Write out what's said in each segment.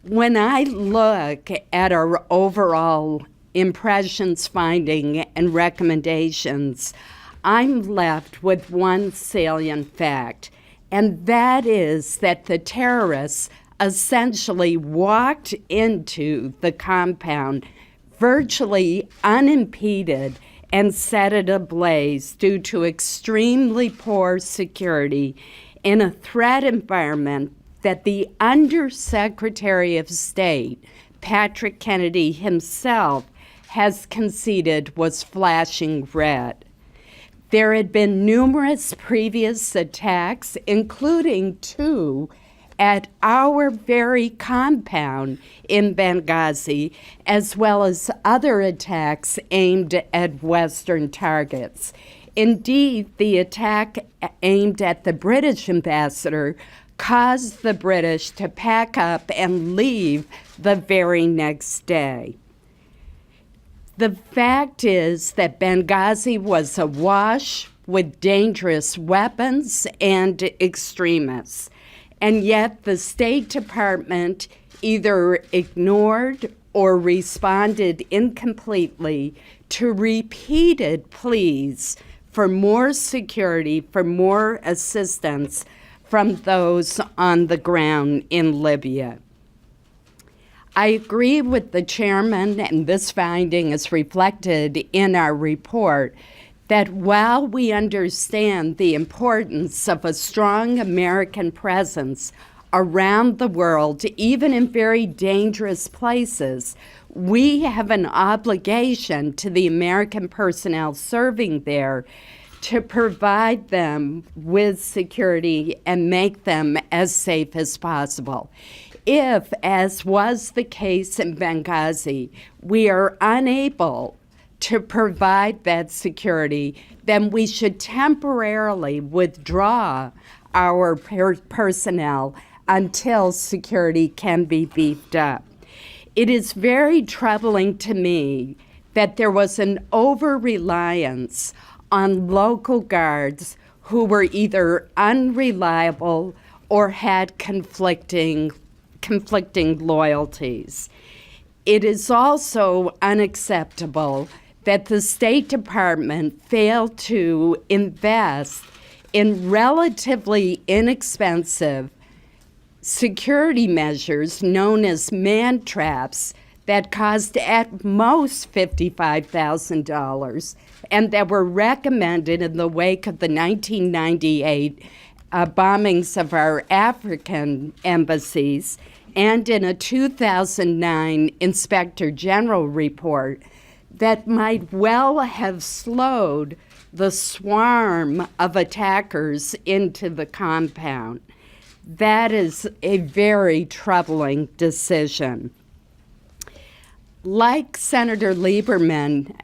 When I look at our overall impressions, finding, and recommendations, I'm left with one salient fact, and that is that the terrorists essentially walked into the compound virtually unimpeded and set it ablaze due to extremely poor security in a threat environment that the Undersecretary of State, Patrick Kennedy himself, has conceded was flashing red. There had been numerous previous attacks, including 2 at our very compound in Benghazi, as well as other attacks aimed at Western targets. Indeed, the attack aimed at the British ambassador caused the British to pack up and leave the very next day. The fact is that Benghazi was awash with dangerous weapons and extremists, and yet the State Department either ignored or responded incompletely to repeated pleas for more security, for more assistance from those on the ground in Libya. I agree with the chairman, and this finding is reflected in our report, that while we understand the importance of a strong American presence around the world, even in very dangerous places, we have an obligation to the American personnel serving there to provide them with security and make them as safe as possible. If, as was the case in Benghazi, we are unable to provide that security, then we should temporarily withdraw our personnel until security can be beefed up. It is very troubling to me that there was an over-reliance on local guards who were either unreliable or had conflicting loyalties. It is also unacceptable that the State Department failed to invest in relatively inexpensive security measures known as man traps that cost at most $55,000 and that were recommended in the wake of the 1998 bombings of our African embassies and in a 2009 Inspector General report that might well have slowed the swarm of attackers into the compound. That is a very troubling decision. Like Senator Lieberman,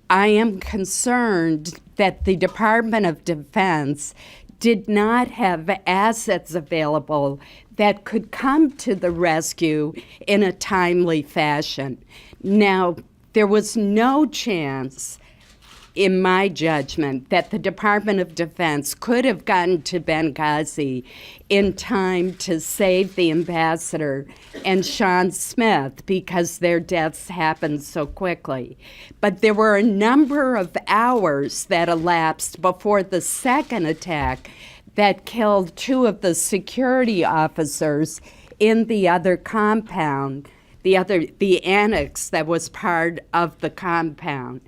I am concerned that the Department of Defense did not have assets available that could come to the rescue in a timely fashion. Now, there was no chance, in my judgment, that the Department of Defense could have gotten to Benghazi in time to save the ambassador and Sean Smith because their deaths happened so quickly. But there were a number of hours that elapsed before the second attack that killed 2 of the security officers in the other compound, the annex that was part of the compound.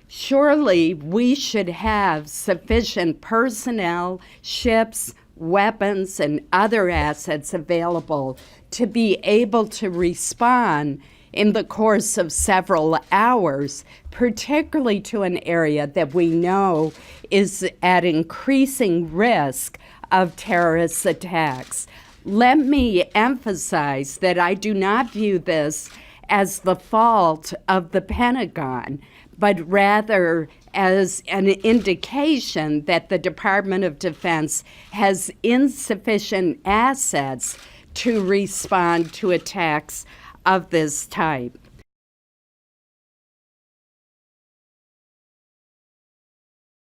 Surely we should have sufficient personnel, ships, weapons, and other assets available to be able to respond in the course of several hours, particularly to an area that we know is at increasing risk of terrorist attacks. Let me emphasize that I do not view this as the fault of the Pentagon, but rather as an indication that the Department of Defense has insufficient assets to respond to attacks of this type.